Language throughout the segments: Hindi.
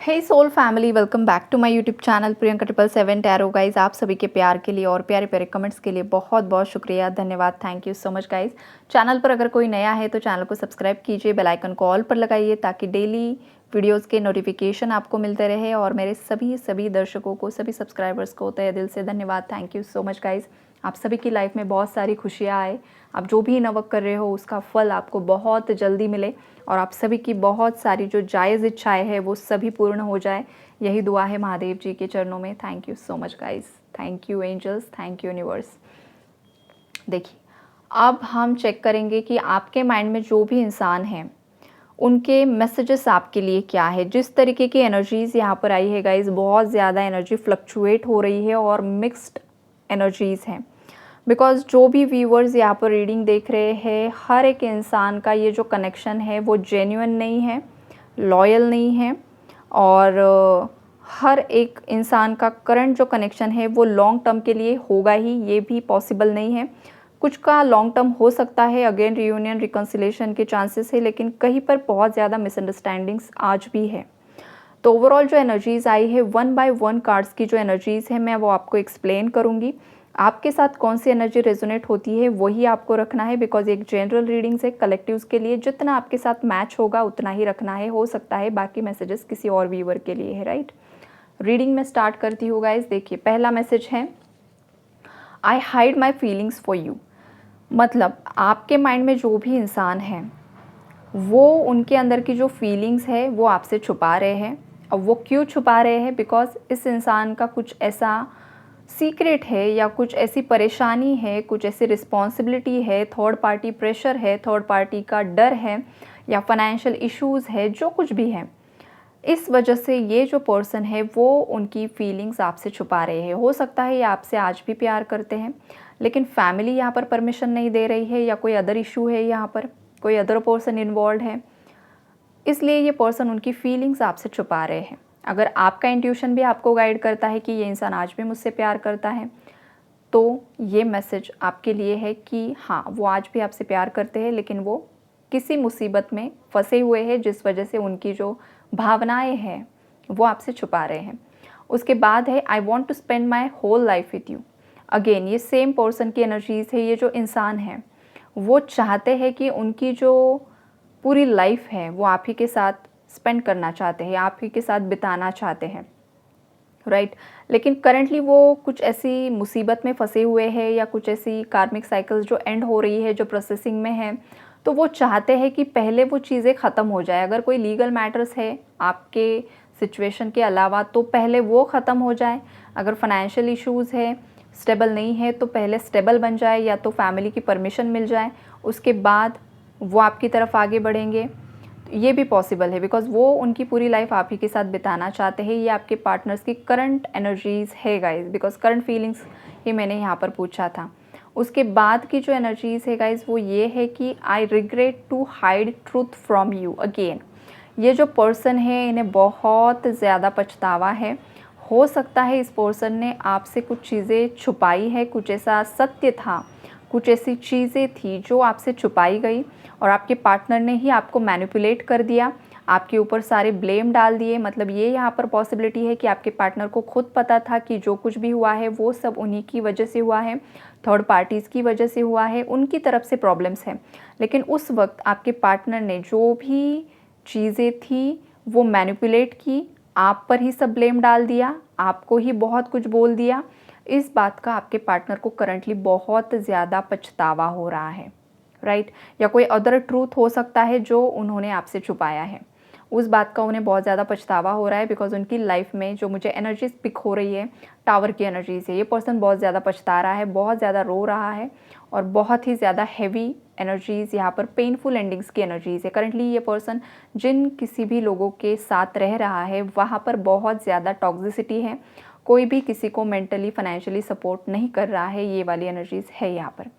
Hey soul family, welcome back to my YouTube channel Priyanka 777 tarot. Guys, आप सभी के प्यार के लिए और प्यारे प्यारे कमेंट्स के लिए बहुत बहुत शुक्रिया, धन्यवाद, thank you so much guys. Channel पर अगर कोई नया है तो चैनल को सब्सक्राइब कीजिए, बेल आइकन को ऑल पर लगाइए ताकि डेली वीडियोस के नोटिफिकेशन आपको मिलते रहे। और मेरे सभी दर्शकों को, सभी सब्सक्राइबर्स को तहे दिल से धन्यवाद, thank you so much guys. आप सभी की लाइफ में बहुत सारी खुशियाँ आए, आप जो भी नवक कर रहे हो उसका फल आपको बहुत जल्दी मिले और आप सभी की बहुत सारी जो जायज़ इच्छाएं हैं वो सभी पूर्ण हो जाए, यही दुआ है महादेव जी के चरणों में। Thank you so much guys, thank you angels, thank you universe. देखिए, अब हम चेक करेंगे कि आपके माइंड में जो भी इंसान हैं उनके मैसेजेस आपके लिए क्या है। जिस तरीके की एनर्जीज़ यहाँ पर आई है गाइज, बहुत ज़्यादा एनर्जी फ्लक्चुएट हो रही है और मिक्स्ड एनर्जीज़ हैं। बिकॉज़ जो भी व्यूअर्स यहाँ पर रीडिंग देख रहे हैं, हर एक इंसान का ये जो कनेक्शन है वो जेन्युइन नहीं है, लॉयल नहीं है। और हर एक इंसान का करंट जो कनेक्शन है वो लॉन्ग टर्म के लिए होगा ही, ये भी पॉसिबल नहीं है। कुछ का लॉन्ग टर्म हो सकता है, अगेन रियूनियन रिकन्सिलेशन के चांसेस है, लेकिन कहीं पर बहुत ज़्यादा मिसअंडरस्टैंडिंग्स आज भी है। तो ओवरऑल जो एनर्जीज़ आई है, 1 बाय 1 कार्ड्स की जो एनर्जीज़ है मैं वो आपको एक्सप्लेन करूँगी। आपके साथ कौन सी एनर्जी रेजोनेट होती है वही आपको रखना है, बिकॉज एक जनरल रीडिंग से कलेक्टिव्स के लिए जितना आपके साथ मैच होगा उतना ही रखना है। हो सकता है बाकी मैसेजेस किसी और व्यूअर के लिए है, राइट। रीडिंग में स्टार्ट करती हूँ गाइज। देखिए, पहला मैसेज है, आई hide my feelings for you. मतलब आपके माइंड में जो भी इंसान है वो उनके अंदर की जो फीलिंग्स है वो आपसे छुपा रहे हैं। अब वो क्यों छुपा रहे हैं? बिकॉज इस इंसान का कुछ ऐसा सीक्रेट है या कुछ ऐसी परेशानी है, कुछ ऐसी रिस्पॉन्सिबिलिटी है, थर्ड पार्टी प्रेशर है, थर्ड पार्टी का डर है या फाइनेंशियल इश्यूज़ है, जो कुछ भी है, इस वजह से ये जो पर्सन है वो उनकी फीलिंग्स आपसे छुपा रहे हैं। हो सकता है ये आपसे आज भी प्यार करते हैं, लेकिन फैमिली यहाँ पर परमिशन नहीं दे रही है या कोई अदर इशू है, यहाँ पर कोई अदर पर्सन इन्वॉल्व है, इसलिए ये पर्सन उनकी फीलिंग्स आपसे छुपा रहे हैं। अगर आपका इंट्यूशन भी आपको गाइड करता है कि ये इंसान आज भी मुझसे प्यार करता है, तो ये मैसेज आपके लिए है कि हाँ, वो आज भी आपसे प्यार करते हैं, लेकिन वो किसी मुसीबत में फंसे हुए हैं जिस वजह से उनकी जो भावनाएं हैं वो आपसे छुपा रहे हैं। उसके बाद है, I want to spend my whole life with you. Again ये सेम पर्सन की एनर्जीज है। ये जो इंसान है वो चाहते हैं कि उनकी जो पूरी लाइफ है वो आप ही के साथ स्पेंड करना चाहते हैं, आप ही के साथ बिताना चाहते हैं, राइट। लेकिन करंटली वो कुछ ऐसी मुसीबत में फंसे हुए हैं या कुछ ऐसी कार्मिक साइकिल्स जो एंड हो रही है, जो प्रोसेसिंग में है, तो वो चाहते हैं कि पहले वो चीज़ें ख़त्म हो जाए। अगर कोई लीगल मैटर्स है आपके सिचुएशन के अलावा तो पहले वो ख़त्म हो जाए। अगर फाइनेंशियल इश्यूज़ है, स्टेबल नहीं है, तो पहले स्टेबल बन जाए या तो फैमिली की परमिशन मिल जाए, उसके बाद वो आपकी तरफ आगे बढ़ेंगे। ये भी पॉसिबल है बिकॉज वो उनकी पूरी लाइफ आप ही के साथ बिताना चाहते हैं। ये आपके पार्टनर्स की करंट एनर्जीज़ है गाइज, बिकॉज करंट फीलिंग्स ही मैंने यहाँ पर पूछा था। उसके बाद की जो एनर्जीज़ है गाइज वो ये है कि I regret to hide truth from you. Again ये जो पर्सन है इन्हें बहुत ज़्यादा पछतावा है। हो सकता है इस पर्सन ने आपसे कुछ चीज़ें छुपाई है, कुछ ऐसा सत्य था, कुछ ऐसी चीज़ें थी जो आपसे छुपाई गई और आपके पार्टनर ने ही आपको मैनिपुलेट कर दिया, आपके ऊपर सारे ब्लेम डाल दिए। मतलब ये यहाँ पर पॉसिबिलिटी है कि आपके पार्टनर को खुद पता था कि जो कुछ भी हुआ है वो सब उन्हीं की वजह से हुआ है, थर्ड पार्टीज़ की वजह से हुआ है, उनकी तरफ से प्रॉब्लम्स हैं। लेकिन उस वक्त आपके पार्टनर ने जो भी चीज़ें थी वो मैनिपुलेट की, आप पर ही सब ब्लेम डाल दिया, आपको ही बहुत कुछ बोल दिया। इस बात का आपके पार्टनर को करंटली बहुत ज़्यादा पछतावा हो रहा है, राइट। या कोई अदर ट्रूथ हो सकता है जो उन्होंने आपसे छुपाया है, उस बात का उन्हें बहुत ज़्यादा पछतावा हो रहा है। बिकॉज उनकी लाइफ में जो मुझे एनर्जीज पिक हो रही है, टावर की एनर्जी से, ये पर्सन बहुत ज़्यादा पछता रहा है, बहुत ज़्यादा रो रहा है और बहुत ही ज़्यादा हैवी एनर्जीज़, यहाँ पर पेनफुल एंडिंग्स की एनर्जीज़ है। करंटली ये पर्सन जिन किसी भी लोगों के साथ रह रहा है वहाँ पर बहुत ज़्यादा टॉक्सिसिटी है, कोई भी किसी को मेंटली फाइनेंशियली सपोर्ट नहीं कर रहा है, ये वाली एनर्जीज़ है यहाँ पर।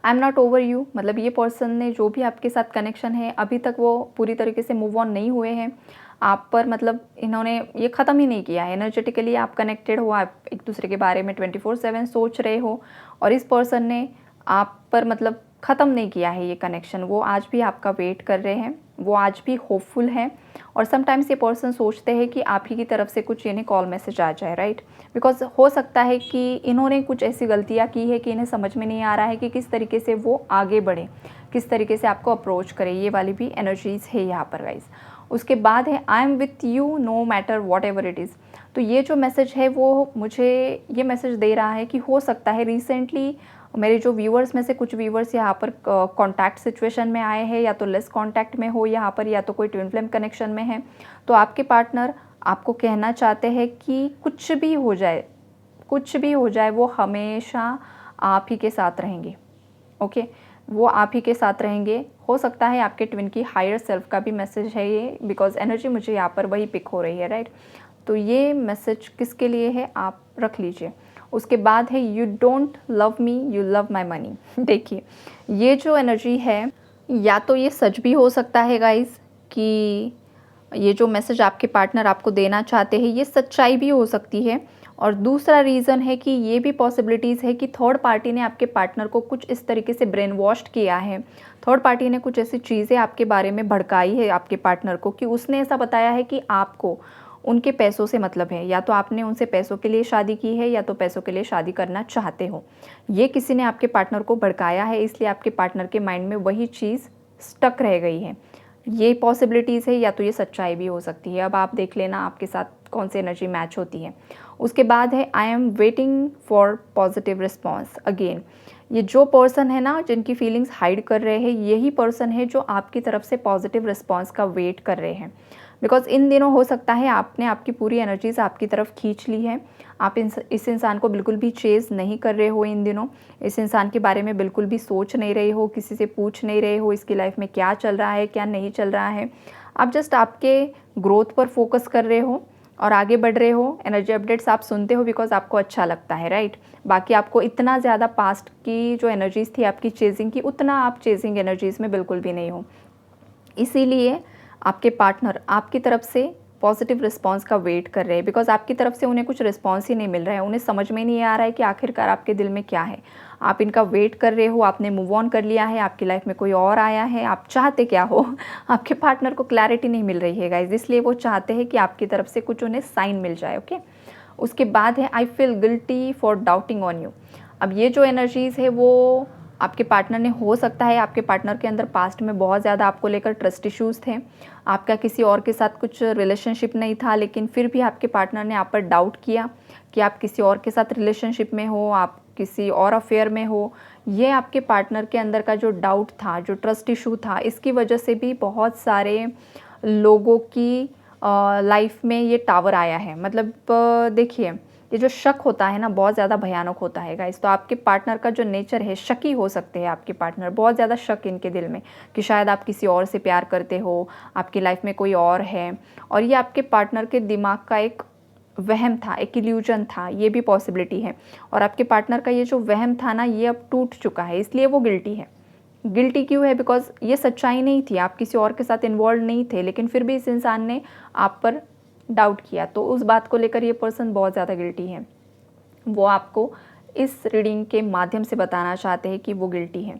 I am not over you, मतलब ये पर्सन ने जो भी आपके साथ कनेक्शन है अभी तक वो पूरी तरीके से मूव ऑन नहीं हुए हैं आप पर। मतलब इन्होंने ये ख़त्म ही नहीं किया है। एनर्जेटिकली आप कनेक्टेड हो, आप एक दूसरे के बारे में 24/7 सोच रहे हो और इस पर्सन ने आप पर मतलब ख़त्म नहीं किया है ये कनेक्शन, वो आज भी आपका वेट कर रहे हैं, वो आज भी होपफुल हैं। और समटाइम्स ये पर्सन सोचते हैं कि आप ही की तरफ से कुछ इन्हें कॉल मैसेज आ जाए, राइट? बिकॉज हो सकता है कि इन्होंने कुछ ऐसी गलतियाँ की है कि इन्हें समझ में नहीं आ रहा है कि किस तरीके से वो आगे बढ़े, किस तरीके से आपको अप्रोच करे। ये वाली भी एनर्जीज़ है यहाँ पर गाइस। उसके बाद है I am with you know matter what ever it is. तो ये जो मैसेज है वो मुझे ये मैसेज दे रहा है कि हो सकता है रिसेंटली मेरे जो व्यूअर्स में से कुछ व्यूअर्स यहाँ पर कॉन्टैक्ट सिचुएशन में आए हैं, या तो लेस कॉन्टैक्ट में हो यहाँ पर, या तो कोई ट्विन फ्लेम कनेक्शन में है। तो आपके पार्टनर आपको कहना चाहते हैं कि कुछ भी हो जाए, कुछ भी हो जाए, वो हमेशा आप ही के साथ रहेंगे। ओके, वो आप ही के साथ रहेंगे। हो सकता है आपके ट्विन की हायर सेल्फ का भी मैसेज है ये, बिकॉज एनर्जी मुझे यहाँ पर वही पिक हो रही है, राइट? तो ये मैसेज किसके लिए है आप रख लीजिए। उसके बाद है you don't love me, you love my money. देखिए, ये जो एनर्जी है, या तो ये सच भी हो सकता है गाइस कि ये जो मैसेज आपके पार्टनर आपको देना चाहते हैं ये सच्चाई भी हो सकती है। और दूसरा रीज़न है कि ये भी पॉसिबिलिटीज़ है कि थर्ड पार्टी ने आपके पार्टनर को कुछ इस तरीके से ब्रेन वॉश्ड किया है, थर्ड पार्टी ने कुछ ऐसी चीज़ें आपके बारे में भड़काई है आपके पार्टनर को, कि उसने ऐसा बताया है कि आपको उनके पैसों से मतलब है, या तो आपने उनसे पैसों के लिए शादी की है, या तो पैसों के लिए शादी करना चाहते हो। ये किसी ने आपके पार्टनर को भड़काया है, इसलिए आपके पार्टनर के माइंड में वही चीज़ स्टक रह गई है। ये पॉसिबिलिटीज़ है, या तो ये सच्चाई भी हो सकती है। अब आप देख लेना आपके साथ कौन सी एनर्जी मैच होती है। उसके बाद है I am waiting for positive response. Again, ये जो पर्सन है ना जिनकी फीलिंग्स हाइड कर रहे हैं, यही पर्सन है जो आपकी तरफ से पॉजिटिव रिस्पॉन्स का वेट कर रहे हैं। बिकॉज इन दिनों हो सकता है आपने आपकी पूरी एनर्जीज आपकी तरफ खींच ली है। आप इस इंसान को बिल्कुल भी चेज़ नहीं कर रहे हो इन दिनों, इस इंसान के बारे में बिल्कुल भी सोच नहीं रहे हो, किसी से पूछ नहीं रहे हो इसकी लाइफ में क्या चल रहा है क्या नहीं चल रहा है। आप जस्ट आपके ग्रोथ पर फोकस कर रहे हो और आगे बढ़ रहे हो। एनर्जी अपडेट्स आप सुनते हो बिकॉज आपको अच्छा लगता है, राइट? बाकी आपको इतना ज़्यादा पास्ट की जो एनर्जीज़ थी आपकी चेजिंग की, उतना आप चेजिंग एनर्जीज़ में बिल्कुल भी नहीं हो। इसीलिए आपके पार्टनर आपकी तरफ से पॉजिटिव रिस्पांस का वेट कर रहे हैं, बिकॉज आपकी तरफ से उन्हें कुछ रिस्पांस ही नहीं मिल रहा है। उन्हें समझ में नहीं आ रहा है कि आखिरकार आपके दिल में क्या है। आप इनका वेट कर रहे हो, आपने मूव ऑन कर लिया है, आपकी लाइफ में कोई और आया है, आप चाहते क्या हो आपके पार्टनर को क्लैरिटी नहीं मिल रही है गाइज, इसलिए वो चाहते हैं कि आपकी तरफ से कुछ उन्हें साइन मिल जाए। ओके, उसके बाद है I feel guilty for doubting on you. अब ये जो एनर्जीज़ है वो आपके पार्टनर ने, हो सकता है आपके पार्टनर के अंदर पास्ट में बहुत ज़्यादा आपको लेकर ट्रस्ट इश्यूज़ थे, आपका किसी और के साथ कुछ रिलेशनशिप नहीं था, लेकिन फिर भी आपके पार्टनर ने आप पर डाउट किया कि आप किसी और के साथ रिलेशनशिप में हो, आप किसी और अफेयर में हो। ये आपके पार्टनर के अंदर का जो डाउट था, जो ट्रस्ट इशू था, इसकी वजह से भी बहुत सारे लोगों की लाइफ में ये टावर आया है। मतलब देखिए, ये जो शक होता है ना बहुत ज़्यादा भयानक होता है गाइस। तो आपके पार्टनर का जो नेचर है, शकी हो सकते हैं आपके पार्टनर, बहुत ज़्यादा शक इनके दिल में कि शायद आप किसी और से प्यार करते हो, आपकी लाइफ में कोई और है। और ये आपके पार्टनर के दिमाग का एक वहम था, एक इल्यूजन था, ये भी पॉसिबिलिटी है। और आपके पार्टनर का ये जो वहम था ना, ये अब टूट चुका है, इसलिए वो गिल्टी है। गिल्टी क्यों है? बिकॉज ये सच्चाई नहीं थी, आप किसी और के साथ इन्वॉल्व नहीं थे, लेकिन फिर भी इस इंसान ने आप पर डाउट किया, तो उस बात को लेकर ये पर्सन बहुत ज़्यादा गिल्टी है। वो आपको इस रीडिंग के माध्यम से बताना चाहते हैं कि वो गिल्टी है।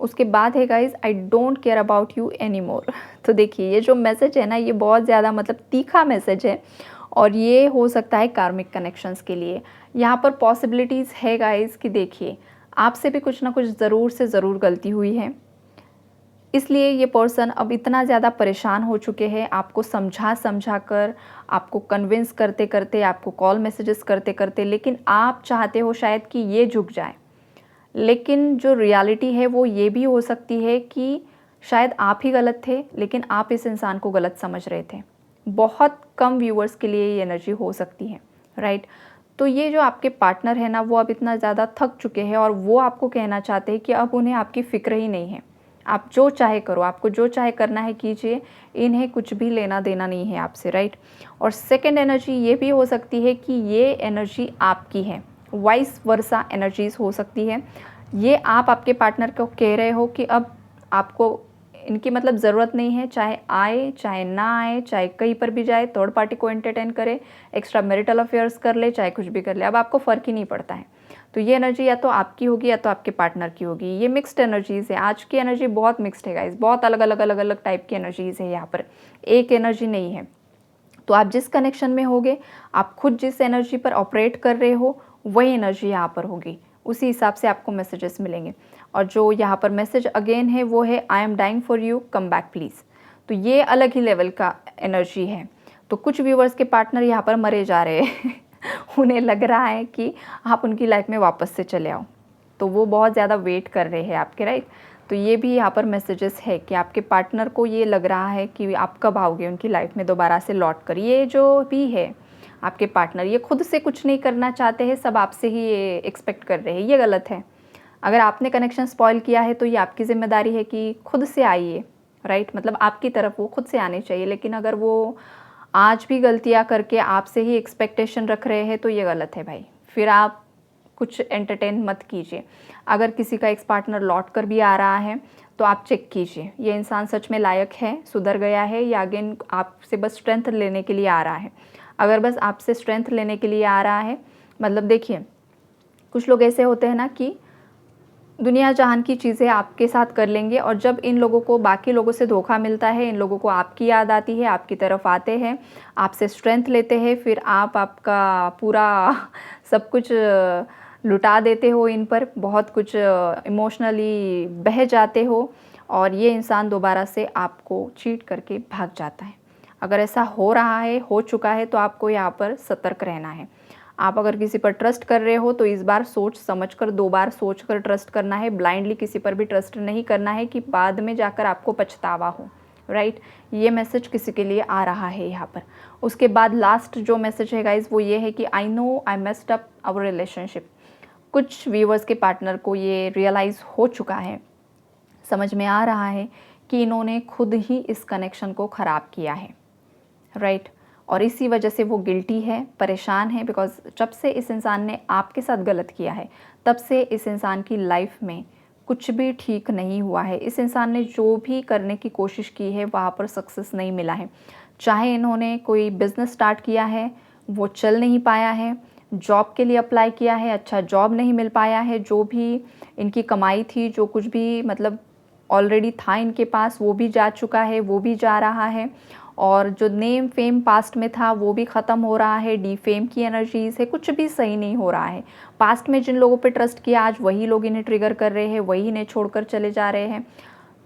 उसके बाद है guys I don't care about you any more. तो देखिए, ये जो मैसेज है ना, ये बहुत ज़्यादा मतलब तीखा मैसेज है, और ये हो सकता है कार्मिक कनेक्शंस के लिए। यहाँ पर पॉसिबिलिटीज़ है गाइज कि देखिए, आपसे भी कुछ ना कुछ ज़रूर से ज़रूर गलती हुई है, इसलिए ये पर्सन अब इतना ज़्यादा परेशान हो चुके हैं, आपको समझा कर, आपको कन्विंस करते करते, आपको कॉल मैसेजेस करते करते, लेकिन आप चाहते हो शायद कि ये झुक जाए। लेकिन जो रियलिटी है वो ये भी हो सकती है कि शायद आप ही गलत थे, लेकिन आप इस इंसान को गलत समझ रहे थे। बहुत कम व्यूअर्स के लिए ये एनर्जी हो सकती है, राइट? तो ये जो आपके पार्टनर है ना, वो अब इतना ज़्यादा थक चुके हैं, और वो आपको कहना चाहते हैं कि अब उन्हें आपकी फ़िक्र ही नहीं है। आप जो चाहे करो, आपको जो चाहे करना है कीजिए, इन्हें कुछ भी लेना देना नहीं है आपसे, राइट? और सेकंड एनर्जी ये भी हो सकती है कि ये एनर्जी आपकी है, वाइस वर्सा एनर्जीज हो सकती है। ये आप आपके पार्टनर को कह रहे हो कि अब आपको इनकी मतलब ज़रूरत नहीं है, चाहे आए चाहे ना आए, चाहे कहीं पर भी जाए, थर्ड पार्टी को एंटरटेन करे, एक्स्ट्रा मैरिटल अफेयर्स कर ले, चाहे कुछ भी कर ले, अब आपको फ़र्क ही नहीं पड़ता है। तो ये एनर्जी या तो आपकी होगी या तो आपके पार्टनर की होगी। ये मिक्स्ड एनर्जीज़ है, आज की एनर्जी बहुत मिक्स्ड है गाइस, बहुत अलग अलग टाइप की एनर्जीज़ है यहाँ पर, एक एनर्जी नहीं है। तो आप जिस कनेक्शन में होगे, आप खुद जिस एनर्जी पर ऑपरेट कर रहे हो, वही एनर्जी यहाँ पर होगी, उसी हिसाब से आपको मैसेजेस मिलेंगे। और जो यहाँ पर मैसेज अगेन है वो है I am dying for you, come back please. तो ये अलग ही लेवल का एनर्जी है। तो कुछ व्यूवर्स के पार्टनर यहाँ पर मरे जा रहे हैं उन्हें लग रहा है कि आप उनकी लाइफ में वापस से चले आओ, तो वो बहुत ज़्यादा वेट कर रहे हैं आपके, राइट। तो ये भी यहाँ पर मैसेजेस है कि आपके पार्टनर को ये लग रहा है कि आप कब आओगे उनकी लाइफ में दोबारा से लौट कर। ये जो भी है आपके पार्टनर, ये खुद से कुछ नहीं करना चाहते हैं, सब आपसे ही ये एक्सपेक्ट कर रहे हैं। ये गलत है। अगर आपने कनेक्शन स्पॉइल किया है तो ये आपकी ज़िम्मेदारी है कि खुद से आइए, राइट। मतलब आपकी तरफ वो खुद से आने चाहिए। लेकिन अगर वो आज भी गलतियाँ करके आपसे ही एक्सपेक्टेशन रख रहे हैं तो ये गलत है भाई। फिर आप कुछ एंटरटेन मत कीजिए। अगर किसी का एक्स पार्टनर लौट कर भी आ रहा है तो आप चेक कीजिए ये इंसान सच में लायक है, सुधर गया है, या अगेन आपसे बस स्ट्रेंथ लेने के लिए आ रहा है। अगर बस आपसे स्ट्रेंथ लेने के लिए आ रहा है, मतलब देखिए कुछ लोग ऐसे होते हैं ना कि दुनिया जहान की चीज़ें आपके साथ कर लेंगे, और जब इन लोगों को बाकी लोगों से धोखा मिलता है, इन लोगों को आपकी याद आती है, आपकी तरफ आते हैं, आपसे स्ट्रेंथ लेते हैं, फिर आप आपका पूरा सब कुछ लुटा देते हो इन पर, बहुत कुछ इमोशनली बह जाते हो, और ये इंसान दोबारा से आपको चीट करके भाग जाता है। अगर ऐसा हो रहा है, हो चुका है, तो आपको यहाँ पर सतर्क रहना है। आप अगर किसी पर ट्रस्ट कर रहे हो तो इस बार सोच समझ कर, 2 बार सोच कर ट्रस्ट करना है। ब्लाइंडली किसी पर भी ट्रस्ट नहीं करना है कि बाद में जाकर आपको पछतावा हो, राइट। ये मैसेज किसी के लिए आ रहा है यहाँ पर। उसके बाद लास्ट जो मैसेज है गाइज वो ये है कि I know I messed up our relationship. कुछ व्यूवर्स के पार्टनर को ये रियलाइज़ हो चुका है, समझ में आ रहा है कि इन्होंने खुद ही इस कनेक्शन को ख़राब किया है, राइट। और इसी वजह से वो गिल्टी है, परेशान है, बिकॉज जब से इस इंसान ने आपके साथ गलत किया है तब से इस इंसान की लाइफ में कुछ भी ठीक नहीं हुआ है। इस इंसान ने जो भी करने की कोशिश की है वहाँ पर सक्सेस नहीं मिला है। चाहे इन्होंने कोई बिज़नेस स्टार्ट किया है वो चल नहीं पाया है, जॉब के लिए अप्लाई किया है, अच्छा जॉब नहीं मिल पाया है, जो भी इनकी कमाई थी, जो कुछ भी मतलब ऑलरेडी था इनके पास वो भी जा चुका है, वो भी जा रहा है, और जो नेम फेम पास्ट में था वो भी ख़त्म हो रहा है। डीफेम की एनर्जीज़ है, कुछ भी सही नहीं हो रहा है। पास्ट में जिन लोगों पे ट्रस्ट किया आज वही लोग इन्हें ट्रिगर कर रहे हैं, वही इन्हें छोड़कर चले जा रहे हैं।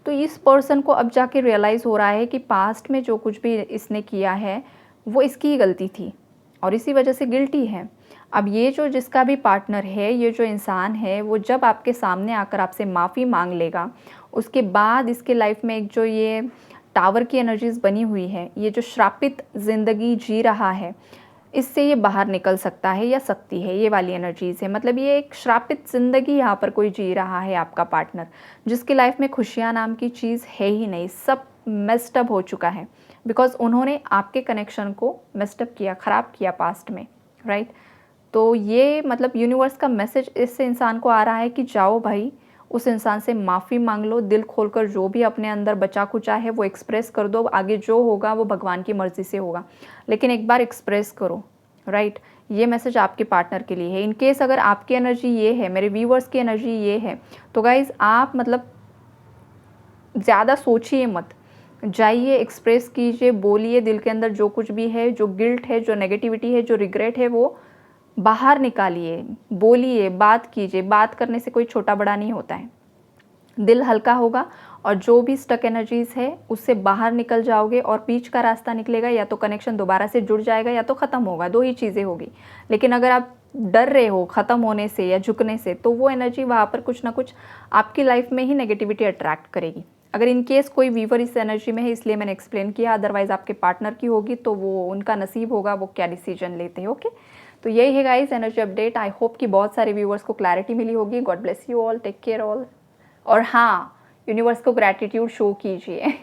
तो इस पर्सन को अब जाके रियलाइज़ हो रहा है कि पास्ट में जो कुछ भी इसने किया है वो इसकी ही गलती थी और इसी वजह से गिल्टी है। अब ये जो जिसका भी पार्टनर है, ये जो इंसान है, वो जब आपके सामने आकर आपसे माफ़ी मांग लेगा, उसके बाद इसके लाइफ में एक जो ये टावर की एनर्जीज़ बनी हुई है, ये जो श्रापित ज़िंदगी जी रहा है, इससे ये बाहर निकल सकता है या सकती है। ये वाली एनर्जीज़ है, मतलब ये एक श्रापित ज़िंदगी यहाँ पर कोई जी रहा है आपका पार्टनर, जिसकी लाइफ में खुशियाँ नाम की चीज़ है ही नहीं। सब मेस्ड अप हो चुका है बिकॉज उन्होंने आपके कनेक्शन को मेस्ड अप किया, ख़राब किया पास्ट में, राइट। तो ये मतलब यूनिवर्स का मैसेज इस इंसान को आ रहा है कि जाओ भाई, उस इंसान से माफ़ी मांग लो, दिल खोलकर जो भी अपने अंदर बचा कुचा है वो एक्सप्रेस कर दो। आगे जो होगा वो भगवान की मर्ज़ी से होगा, लेकिन एक बार एक्सप्रेस करो, राइट। ये मैसेज आपके पार्टनर के लिए है। इन केस अगर आपकी एनर्जी ये है, मेरे व्यूवर्स की एनर्जी ये है, तो गाइज़ आप मतलब ज़्यादा सोचिए मत, जाइए, एक्सप्रेस कीजिए, बोलिए दिल के अंदर जो कुछ भी है, जो गिल्ट है, जो नेगेटिविटी है, जो रिग्रेट है, वो बाहर निकालिए, बोलिए, बात कीजिए। बात करने से कोई छोटा बड़ा नहीं होता है, दिल हल्का होगा और जो भी स्टक एनर्जीज़ है उससे बाहर निकल जाओगे और बीच का रास्ता निकलेगा। या तो कनेक्शन दोबारा से जुड़ जाएगा या तो ख़त्म होगा, 2 ही चीज़ें होगी। लेकिन अगर आप डर रहे हो ख़त्म होने से या झुकने से, तो वो एनर्जी वहाँ पर कुछ ना कुछ आपकी लाइफ में ही नेगेटिविटी अट्रैक्ट करेगी। अगर इन केस कोई व्यूवर इस एनर्जी में है इसलिए मैंने एक्सप्लेन किया, अदरवाइज़ आपके पार्टनर की होगी तो वो उनका नसीब होगा, वो क्या डिसीजन लेते हैं। ओके, तो यही है guys energy update. I hope कि बहुत सारे व्यूवर्स को क्लैरिटी मिली होगी। God bless you all, take care all. और हाँ, यूनिवर्स को ग्रैटिट्यूड शो कीजिए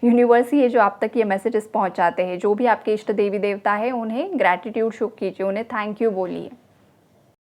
यूनिवर्स ही है जो आप तक ये मैसेजेस पहुंचाते हैं। जो भी आपके इष्ट देवी देवता है उन्हें ग्रैटिट्यूड शो कीजिए, उन्हें थैंक यू बोलिए।